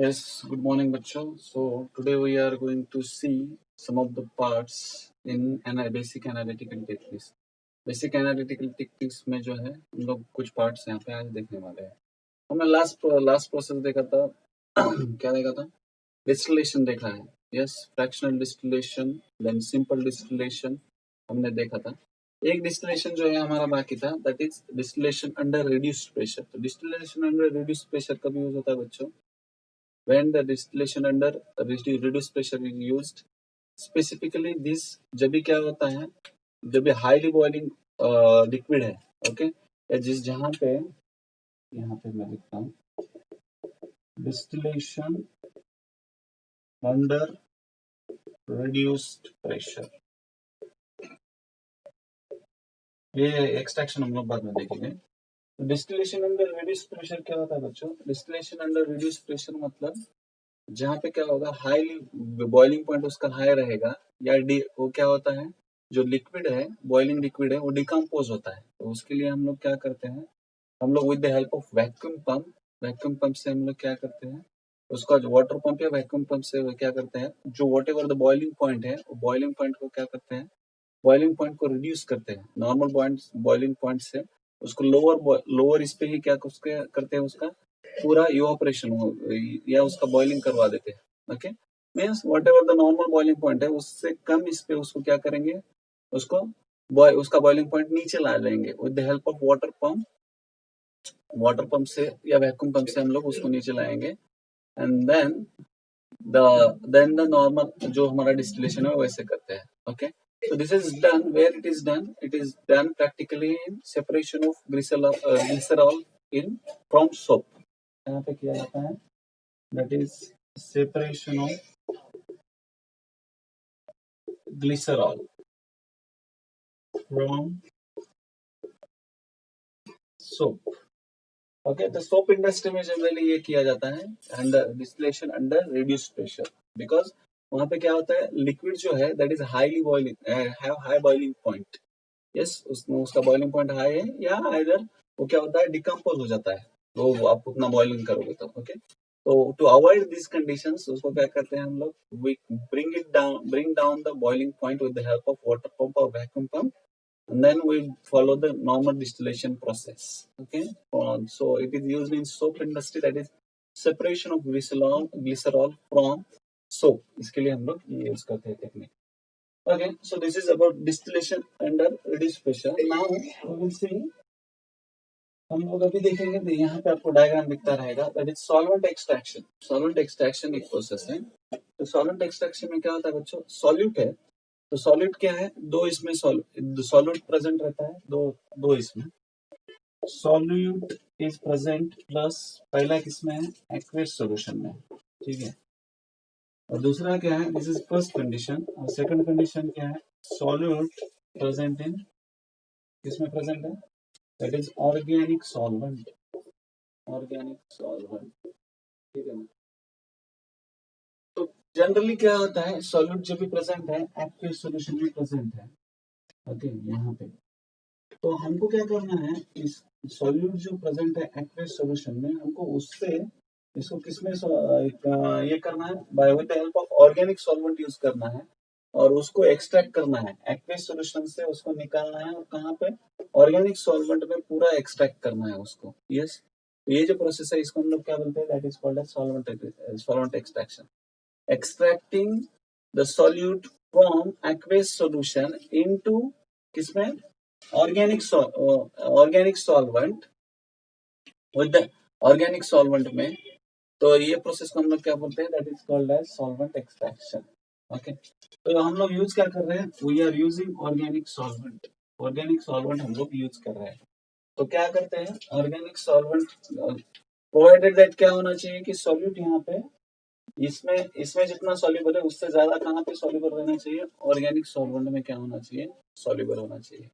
Yes, good morning, बच्चों. So today we are going to see some of the parts in basic analytical techniques. Basic analytical techniques में जो है हम लोग कुछ parts यहाँ पे आज देखने वाले हैं. हमने last process देखा था. क्या देखा था? Distillation देखा है. Yes, fractional distillation, then simple distillation हमने देखा था. एक डिस्टिलेशन जो है हमारा बाकी था, that is distillation under reduced pressure. तो डिस्टिलेशन अंडर रिड्यूस्ड प्रेशर कब यूज होता है बच्चों? When the distillation under reduced pressure is used, specifically this जब भी क्या होता है, जब भी हाईली बॉइलिंग लिक्विड है, ओके, या जिस जहां पे यहाँ पे मैं लिखता हूँ डिस्टिलेशन अंडर रिड्यूस्ड प्रेशर, ये एक्सट्रैक्शन हम लोग बाद में देखेंगे. डिस्टिलेशन अंडर रिड्यूस्ड प्रेशर क्या होता है बच्चों? डिस्टिलेशन अंडर रिड्यूस्ड प्रेशर मतलब जहाँ पे क्या होगा, हाईली बॉइलिंग पॉइंट उसका हाई रहेगा, या वो क्या होता है, जो लिक्विड है, बॉइलिंग लिक्विड है, वो डिकम्पोज होता है. तो उसके लिए हम लोग क्या करते हैं, हम लोग with the help of vacuum pump से हम लोग क्या करते हैं, उसका जो वाटर पंप या वैक्यूम पंप से वो क्या करते हैं, जो what ever the boiling point है, वो बॉइलिंग पॉइंट को क्या करते हैं, बॉइलिंग पॉइंट को रिड्यूस करते हैं. नॉर्मल बॉइलिंग पॉइंट से उसको लोअर इस पे ही क्या करते हैं, उसका पूरा इवापोरेशन या उसका बॉइलिंग करवा देते हैं. Okay, means what ever the normal boiling point है, उससे कम इस पे उसको क्या करेंगे, उसको उसका बॉइलिंग पॉइंट नीचे ला लेंगे with the help of water pump से या वैक्यूम पंप से हम लोग उसको नीचे लाएंगे. एंड देन द नॉर्मल जो हमारा डिस्टिलेशन है वैसे करते हैं. Okay, so this is done where it is done practically in separation of glycerol in from soap. यहाँ पे किया जाता है, that is separation of glycerol from soap. Okay, तो सोप इंडस्ट्री में जनरली ये किया जाता है under distillation under reduced pressure, because वहां पे क्या होता है, लिक्विड जो है that is highly boiling, have high boiling point. Yes, उसका बॉइलिंग पॉइंट हाई है, या आइदर वो क्या होता है, डिकम्पोज हो जाता है, तो आप उतना बॉइलिंग करोगे तो. ओके, तो टू अवॉइड दिस कंडीशंस उसको क्या करते हैं हम लोग, we bring down the boiling point with the help of water pump और vacuum pump, and then we follow the normal distillation process. Okay, so it is used in soap industry, that is separation of glycerol from soap. इसके लिए हम लोग ये use करते हैं technique. Okay, so this is about distillation under reduced pressure. Now we will see, हम लोग अभी देखेंगे, तो यहाँ पे आपको डायग्राम दिखता रहेगा, that is solvent extraction. Solvent extraction एक प्रोसेस है. तो सॉल्वेंट एक्सट्रैक्शन में क्या होता है बच्चों, सॉल्यूट है, तो सॉल्यूट क्या है, दो इसमें सॉल्यूट प्रेजेंट रहता है, दो इसमें सॉल्यूट इज प्रेजेंट, प्लस पहला किसमें है, एक्वेस सॉल्यूशन में. ठीक है, और दूसरा क्या है, दिस इज फर्स्ट कंडीशन, और सेकंड कंडीशन क्या है, सॉल्यूट प्रेजेंट इन, किसमें प्रेजेंट है, दैट इज ऑर्गेनिक सॉल्वेंट. ठीक है ना. तो जनरली क्या होता है, सॉल्यूट जब भी प्रेजेंट है, एक्वेस सॉल्यूशन में प्रेजेंट है. ओके, यहाँ पे तो हमको क्या करना है, इस सॉल्यूट जो प्रेजेंट है एक्वेस सॉल्यूशन में, हमको उससे इसको किसमें ये करना है, by with the help of organic solvent use करना है, और उसको एक्सट्रैक्ट करना है एक्वेस सॉल्यूशन से, उसको निकालना है, और कहाँ पे, ऑर्गेनिक सॉल्वेंट में पूरा एक्सट्रैक्ट करना है उसको. यस, ये जो प्रोसेस है इसको हम लोग क्या बोलते हैं, that is called as solvent extraction. Extracting the solute from aqueous solution into किसमें, organic solvent, with the organic solvent में. तो ये प्रोसेस को हम लोग क्या बोलते हैं, that is called as solvent extraction. Okay, तो हम लोग यूज क्या कर रहे हैं, we are using organic solvent. Organic solvent हम लोग यूज कर रहे हैं. तो क्या करते हैं, ऑर्गेनिक सॉल्वेंट प्रोवाइडेड दैट क्या होना चाहिए कि सॉल्यूट यहाँ पे इसमें जितना सॉल्युबल है उससे ज्यादा कहाँ पे सॉल्युबल रहना चाहिए, ऑर्गेनिक सॉल्वेंट में क्या होना चाहिए, सॉल्युबल होना चाहिए.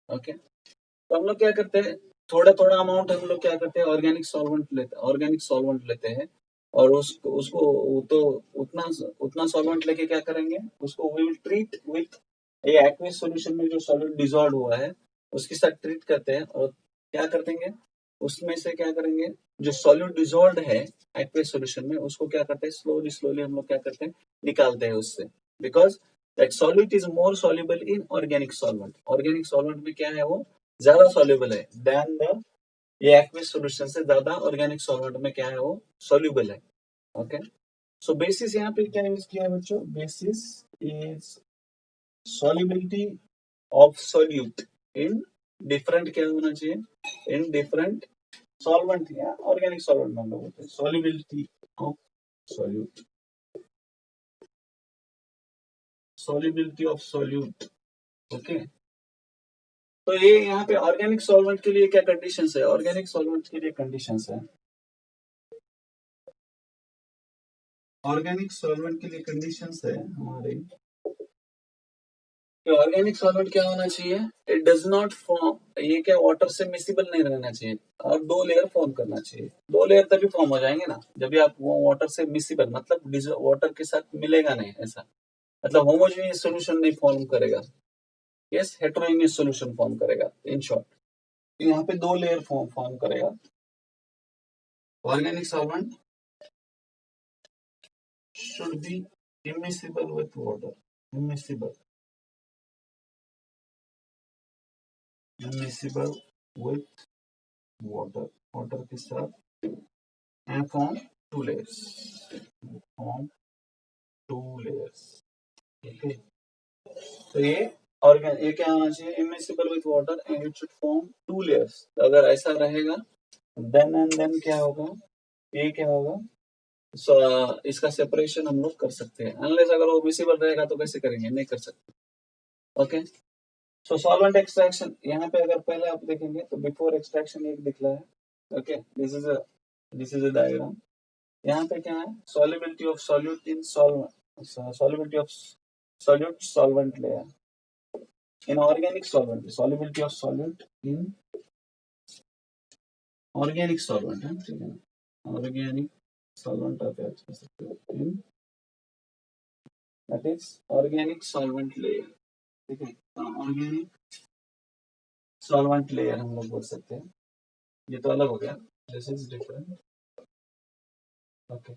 ओके, तो हम लोग क्या करते हैं, थोड़ा थोड़ा अमाउंट हम लोग क्या करते हैं, ऑर्गेनिक सॉल्वेंट लेते हैं, और उसको तो उतना सॉल्वेंट लेके क्या करेंगे, उसको वी विल ट्रीट विथ ये एक्वेस सॉल्यूशन में जो सॉल्वेंट डिसॉल्व हुआ है उसके साथ ट्रीट करते हैं, और क्या कर देंगे, उसमें से क्या करेंगे, जो सॉल्यूट डिजोल्व है एक्वेस सॉल्यूशन में, उसको क्या करते हैं, स्लोली स्लोली हम लोग क्या करते हैं, निकालते हैं उससे, because that solute is more soluble in organic solvent. Organic solvent में क्या है, वो ज्यादा सॉल्युबल है देन द, ये एक्वेस सॉल्यूशन से ज्यादा ऑर्गेनिक सॉल्वेंट में क्या है, वो सॉल्युबल है। ओके, सो बेसिस यहाँ पे क्या यूज किया है बच्चों, basis is solubility of solute in different, क्या होना चाहिए, in different solvent या organic solvent में हम लोग बोलते हैं solubility of solute, solubility of solute। Okay, तो ये यहाँ पे ऑर्गेनिक सॉल्वेंट के लिए क्या कंडीशंस है, ऑर्गेनिक सॉल्वेंट के लिए कंडीशंस है, ऑर्गेनिक सॉल्वेंट के लिए कंडीशंस है हमारे, ऑर्गेनिक सॉल्वेंट क्या होना चाहिए, इट डज नॉट फॉर्म, ये क्या वाटर से मिसिबल नहीं रहना चाहिए, और दो लेयर फॉर्म करना चाहिए। दो लेयर तभी फॉर्म हो जाएंगे ना जब भी आप वो वाटर से मिसिबल, मतलब वाटर के साथ मिलेगा नहीं, ऐसा मतलब होमोजेनियस सॉल्यूशन नहीं फॉर्म करेगा, यस हेटेरोजेनियस सॉल्यूशन फॉर्म करेगा इन शॉर्ट। यहाँ पे दो लेयर फॉर्म करेगा। Organic solvent should be immiscible with water, immiscible, immiscible with water, water के साथ and form two layers, form two layers। okay, तो ये क्या होना चाहिए, immiscible with water and it should form two layers. अगर ऐसा रहेगा देन एंड देन क्या होगा, ये क्या होगा, इसका सेपरेशन हम लोग कर सकते हैं, अनलेस अगर वो मिसिबल रहेगा तो कैसे करेंगे, नहीं कर सकते। ओके, सो सॉल्वेंट एक्सट्रैक्शन, यहाँ पे अगर पहले आप देखेंगे तो बिफोर एक्सट्रैक्शन एक दिख रहा है। Okay, this is a diagram. यहाँ पे क्या है, solubility of solute in solvent, solubility of solute solvent layer in organic solvent, solubility of solute in organic solvent है, ठीक है ना, organic solvent आप याद कर सकते हो, in that is organic solvent layer, ठीक है, organic solvent layer हम लोग बोल सकते हैं। ये तो अलग हो गया, this is different। Okay,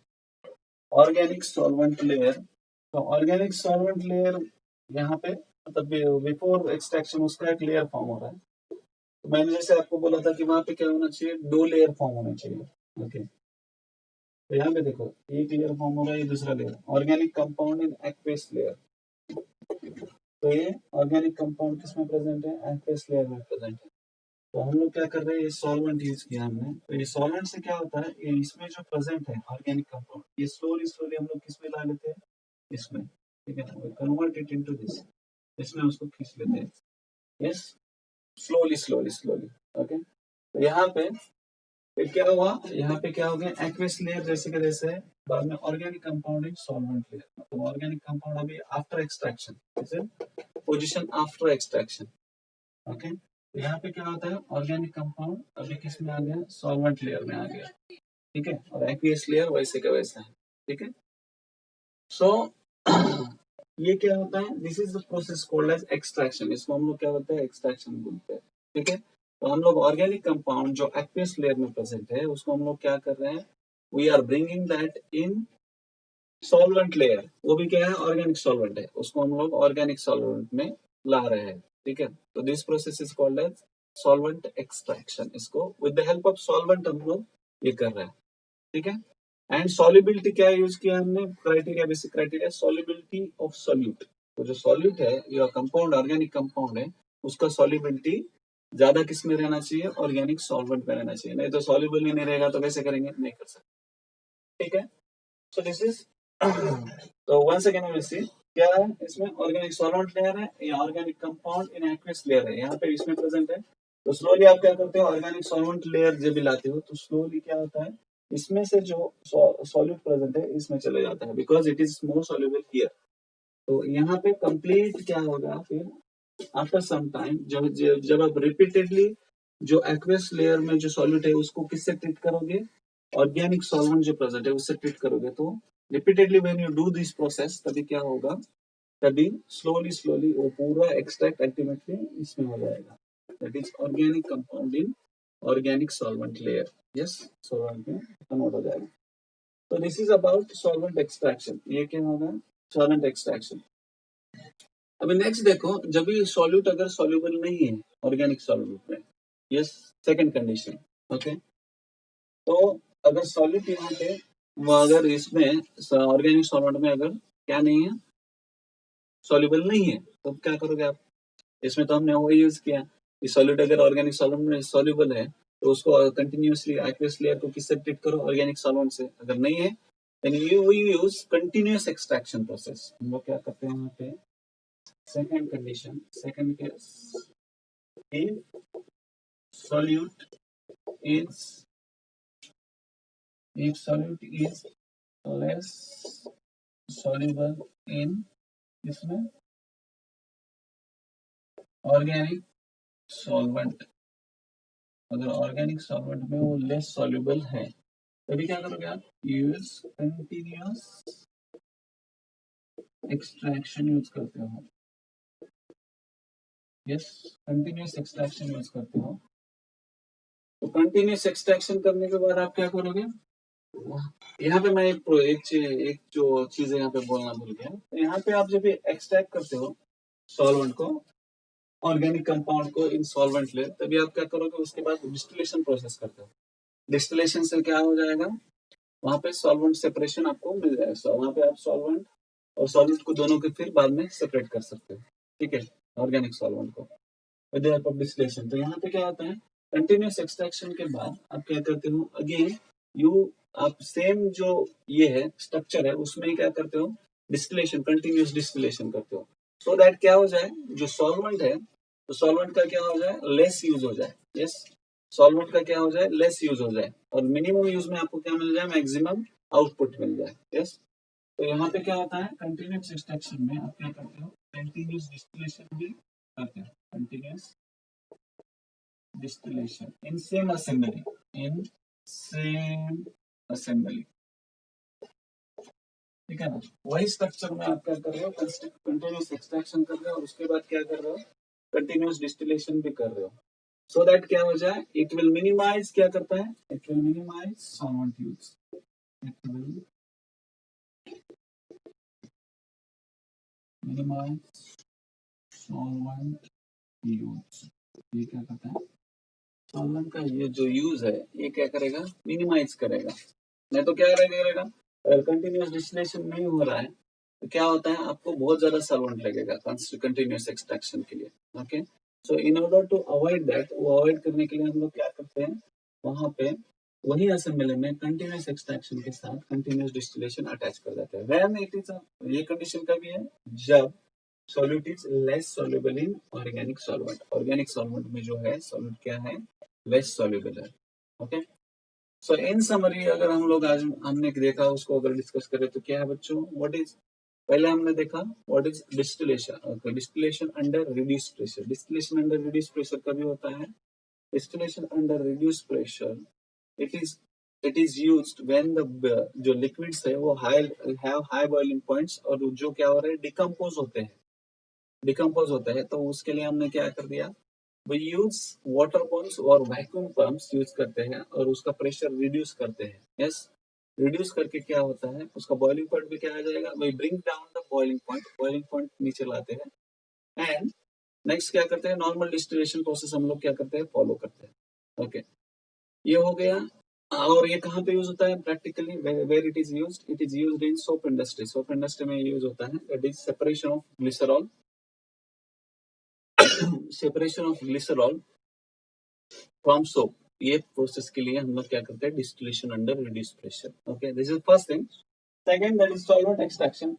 organic solvent layer, तो ऑर्गेनिक सॉल्वेंट लेयर यहाँ पे मतलब बिफोर एक्सट्रैक्शन उसका एक लेयर फॉर्म हो रहा है। तो मैंने जैसे आपको बोला था कि वहां पे क्या होना चाहिए, दो लेयर फॉर्म होने चाहिए। ओके, तो यहाँ पे देखो एक लेयर फॉर्म हो रहा है, ये दूसरा layer, organic compound in aqueous layer. तो ये ऑर्गेनिक कंपाउंड किसमें प्रेजेंट है, एक्वेस लेयर में प्रेजेंट है। तो हम लोग क्या कर रहे हैं, ये सॉल्वेंट यूज किया हमने, तो ये सॉल्वेंट से क्या होता है, ये इसमें जो प्रेजेंट है ऑर्गेनिक कंपाउंड, ये स्लोली स्लोली हम लोग किसमें ला लेते हैं, इसमें, ठीक है ना, कन्वर्ट इट इनटू दिस, इसमें उसको खींच लेते हैं, yes, slowly slowly slowly. Okay, तो यहाँ पे फिर क्या हुआ, यहाँ पे क्या हो गया, एक्वेस लेयर जैसे के जैसे है, बाद में ऑर्गेनिक कंपाउंड इन सॉल्वेंट लेयर, मतलब ऑर्गेनिक कंपाउंड अभी आफ्टर एक्सट्रैक्शन, जैसे पोजीशन आफ्टर एक्सट्रैक्शन। ओके, तो यहाँ पे क्या होता है, ऑर्गेनिक कंपाउंड अभी किस में आ गया, सॉल्वेंट लेयर में आ गया, ठीक है, और एक्वेस लेयर वैसे का वैसा है, ठीक है। सो ये क्या होता है, this is the process called as extraction, इसको हम लोग क्या बोलते हैं, एक्सट्रैक्शन बोलते हैं, ठीक है। तो हम लोग ऑर्गेनिक कंपाउंड जो एक्वेस लेयर में प्रेजेंट है उसको हम लोग क्या कर रहे हैं, we are bringing that in solvent layer, वो भी क्या है, ऑर्गेनिक सॉल्वेंट है, उसको हम लोग ऑर्गेनिक सॉल्वेंट में ला रहे हैं, ठीक है। तो this process is called as solvent extraction, इसको with the help of solvent हम लोग ये कर रहे हैं, ठीक है। एंड सॉल्युबिलिटी क्या यूज किया हमने, criteria, basic criteria, solubility of solute, तो जो सॉल्यूट है या कंपाउंड, ऑर्गेनिक कंपाउंड है, उसका सॉल्युबिलिटी ज्यादा किस में रहना चाहिए, ऑर्गेनिक सॉल्वेंट में रहना चाहिए, नहीं तो सॉल्युबल ही नहीं रहेगा तो कैसे करेंगे, नहीं कर सकते, ठीक है। सो दिस इज तो once again we will see क्या है, इसमें ऑर्गेनिक सॉल्वेंट लेयर है या organic compound in aqueous layer है, यहाँ पे इसमें प्रेजेंट है। तो स्लोली आप क्या करते हो, ऑर्गेनिक सॉल्वेंट लेयर जब भी लाते हो तो स्लोली क्या होता है, इसमें से जो सॉल्यूट प्रेजेंट है इसमें चले जाता है, because it is more soluble here. तो यहाँ पे कंप्लीट क्या होगा फिर, आफ्टर सम टाइम जब आप रिपीटेडली जो एक्वेस लेयर में जो सॉल्यूट है उसको किससे ट्रीट करोगे, ऑर्गेनिक सॉल्वेंट जो प्रेजेंट है उससे ट्रीट करोगे, तो repeatedly when you do this process तभी क्या होगा, तभी स्लोली स्लोली वो पूरा एक्सट्रैक्ट अल्टीमेटली इसमें हो जाएगा, that is organic compound in organic solvent layer, yes solvent में कन्वर्ट हो जाएगा। तो this is about solvent extraction, ये क्या होगा सॉल्वेंट एक्सट्रैक्शन। अभी नेक्स्ट देखो, जब भी सॉल्यूट अगर सॉल्युबल नहीं है ऑर्गेनिक सॉल्वेंट में, यस सेकंड कंडीशन, ओके, तो अगर सॉल्यूट यहाँ पे वो अगर इसमें ऑर्गेनिक सॉल्वेंट में अगर क्या नहीं है सॉल्युबल नहीं है तो क्या करोगे आप, इसमें तो हमने वो यूज किया कि सॉल्यूट अगर ऑर्गेनिक सॉल्वेंट में सॉल्युबल है तो उसको कंटिन्यूअसली एक्वियस लेयर को किससे ट्रीट करो ऑर्गेनिक सॉल्वेंट से, अगर नहीं है then you use continuous extraction process. हम लोग क्या करते हैं यहाँ पे second condition, second case if solute is if solute is less soluble in इसमें ऑर्गेनिक सॉल्वेंट, अगर ऑर्गेनिक सॉल्वेंट में वो लेस सॉल्युबल है तभी क्या करोगे आप यूज कंटिन्यूअस एक्सट्रैक्शन यूज करते हो, यस कंटिन्यूअस एक्सट्रैक्शन यूज करते हो। तो कंटिन्यूअस एक्सट्रैक्शन करने के बाद आप क्या करोगे, यहाँ पे मैं एक जो चीज यहाँ पे बोलना भूल गया, तो यहाँ पे आप जब एक्सट्रैक्ट करते हो सॉल्वेंट को ऑर्गेनिक कंपाउंड को इन सॉल्वेंट ले तभी आप क्या करोगे उसके बाद डिस्टिलेशन प्रोसेस करते हो। डिस्टिलेशन से क्या हो जाएगा वहां पे सॉल्वेंट सेपरेशन आपको मिल जाएगा, वहां पे आप सॉल्वेंट और सॉल्यूट को दोनों के फिर बाद में सेपरेट कर सकते हो, ठीक है, ऑर्गेनिक सॉल्वेंट को with the help of distillation. तो यहाँ पे क्या होता है कंटिन्यूअस एक्सट्रैक्शन के बाद आप क्या करते हो अगेन यू आप सेम जो ये है स्ट्रक्चर है उसमें क्या करते हो डिस्टिलेशन कंटिन्यूअस डिस्टिलेशन करते हो सो दैट क्या हो जाए जो सॉल्वेंट है तो सॉल्वेंट का क्या हो जाए लेस यूज हो जाए, यस सॉल्वेंट का क्या हो जाए लेस यूज हो जाए और मिनिमम यूज में आपको क्या मिल जाए मैक्सिमम आउटपुट मिल जाए, यस। तो यहाँ पे क्या होता है कंटिन्यूअस एक्सट्रैक्शन में आप क्या करते हो कंटिन्यूअस डिस्टिलेशन भी करते हो, continuous distillation in same assembly, in same assembly, ठीक है ना, वही स्ट्रक्चर में आप क्या कर रहे हो कंटिन्यूअस एक्सट्रैक्शन कर रहे हो और उसके बाद क्या कर रहे हो कंटिन्यूअस डिस्टिलेशन भी कर रहे हो सो दैट क्या हो जाए इट विल मिनिमाइज, क्या करता है it will minimise solvent use, it will minimise solvent use, ये क्या करता है सॉल्वेंट का ये जो यूज है ये क्या करेगा मिनिमाइज करेगा, नहीं तो क्या करेगा अगर कंटिन्यूअस डिस्टिलेशन नहीं हो रहा है तो क्या होता है आपको बहुत ज्यादा सॉल्वेंट लगेगा कंटिन्यूअस एक्सट्रैक्शन के लिए, okay. So in order to avoid that, वो अवॉइड करने के लिए हम लोग क्या करते हैं वहां पे वही असेंबली में कंटिन्यूअस एक्सट्रैक्शन के साथ कंटिन्यूअस डिस्टिलेशन अटैच कर देते हैं। व्हेन इट इज ये कंडीशन कभी है जब solute is less soluble in organic solvent, organic solvent में जो है सॉल्यूट क्या है लेस सॉल्युबल है, ओके। सो इन समरी अगर हम लोग आज हमने देखा उसको अगर डिस्कस करें तो क्या है बच्चों व्हाट इज पहले हमने देखा what is distillation, distillation under reduce pressure, distillation under reduce pressure कभी होता है distillation under reduce pressure it is it is used when the जो लिक्विड्स है वो high have high boiling points और जो क्या हो रहा है डिकम्पोज होते हैं तो उसके लिए हमने क्या कर दिया we use वाटर पंप्स और वैक्यूम पंप्स यूज करते हैं और उसका प्रेशर रिड्यूस करते हैं, यस रिड्यूस करके क्या होता है उसका बॉइलिंग पॉइंट भी क्या आ जाएगा we bring down the boiling point नीचे लाते हैं एंड नेक्स्ट क्या करते हैं नॉर्मल डिस्टिलेशन प्रोसेस हम लोग क्या करते हैं फॉलो करते हैं, ओके ये हो गया। और ये कहाँ पे यूज होता है practically where it is used in soap industry में यूज होता है that is separation of glycerol, separation of glycerol from soap, ये प्रोसेस के लिए हम लोग क्या करते हैं distillation under reduce pressure, okay this is first thing. Second that is solvent extraction.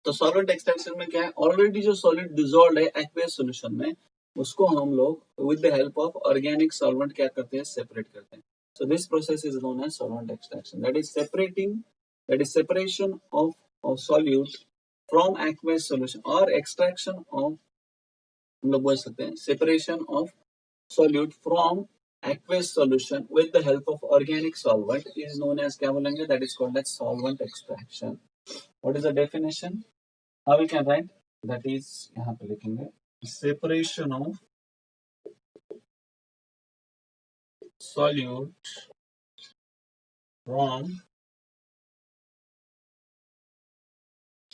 तो सॉल्वेंट एक्सट्रैक्शन में क्या है ऑलरेडी जो सॉलिड डिसॉल्व्ड है एक्वियस सॉल्यूशन में उसको हम लोग with the help of organic solvent क्या करते हैं सेपरेट करते हैं। So this process is known as solvent extraction that is separation of solute from aqueous solution और एक्सट्रैक्शन ऑफ हम लोग बोल सकते हैं separation of solute from aqueous solution with the help of organic solvent is known as क्या बोलेंगे that is called as solvent extraction. What is the definition? How we can write? That is यहाँ पे लिखेंगे separation of solute from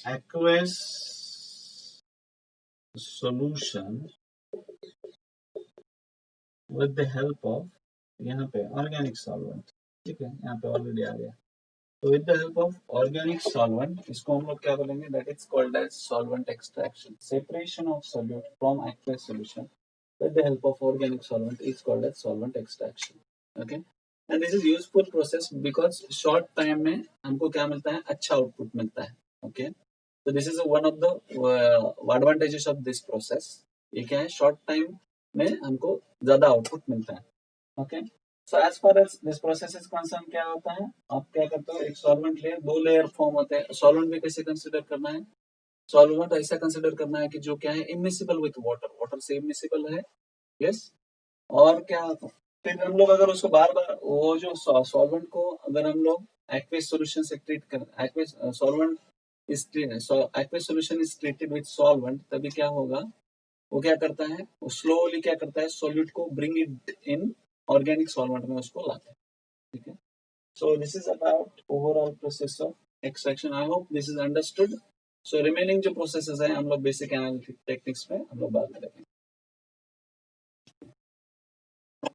aqueous solution with the help of, यहाँ पे organic solvent, ठीक है, यहाँ पे ऑलरेडी आ गया। तो with the help of organic solvent, इसको हम लोग क्या बोलेंगे, that is called as solvent extraction. Separation of solute from aqueous solution with the help of organic solvent is called as solvent extraction. Okay, and this is useful process because short time में हमको क्या मिलता है, अच्छा output मिलता है। Okay, so this is one of the advantages of this process। ये क्या है, शॉर्ट टाइम में हमको ज्यादा आउटपुट मिलता है। Okay, so as far as this process is concerned, क्या होता है, आप क्या करते हो, एक सॉल्वेंट लेयर, दो लेयर फॉर्म होते हैं। सॉल्वेंट भी कैसे कंसिडर करना है, सॉल्वेंट ऐसा कंसिडर करना है कि जो क्या है, इमिसिबल विथ वाटर, वाटर से इमिसिबल है। यस, और क्या, फिर हम लोग अगर उसको बार बार वो जो सॉल्वेंट को अगर हम लोग एक्वस सॉल्यूशन से ट्रीट कर, aqueous solvent is aqueous solution is treated with solvent, तभी क्या होगा, वो क्या करता है, वो स्लोली क्या करता है, सॉल्यूट को bring it in organic solvent में उसको लाता है। ठीक है, so this is about overall process of extraction. I hope this is understood. So remaining जो प्रोसेसेस है हम लोग बेसिक एनालिटिक टेक्निक्स में हम लोग बात करेंगे।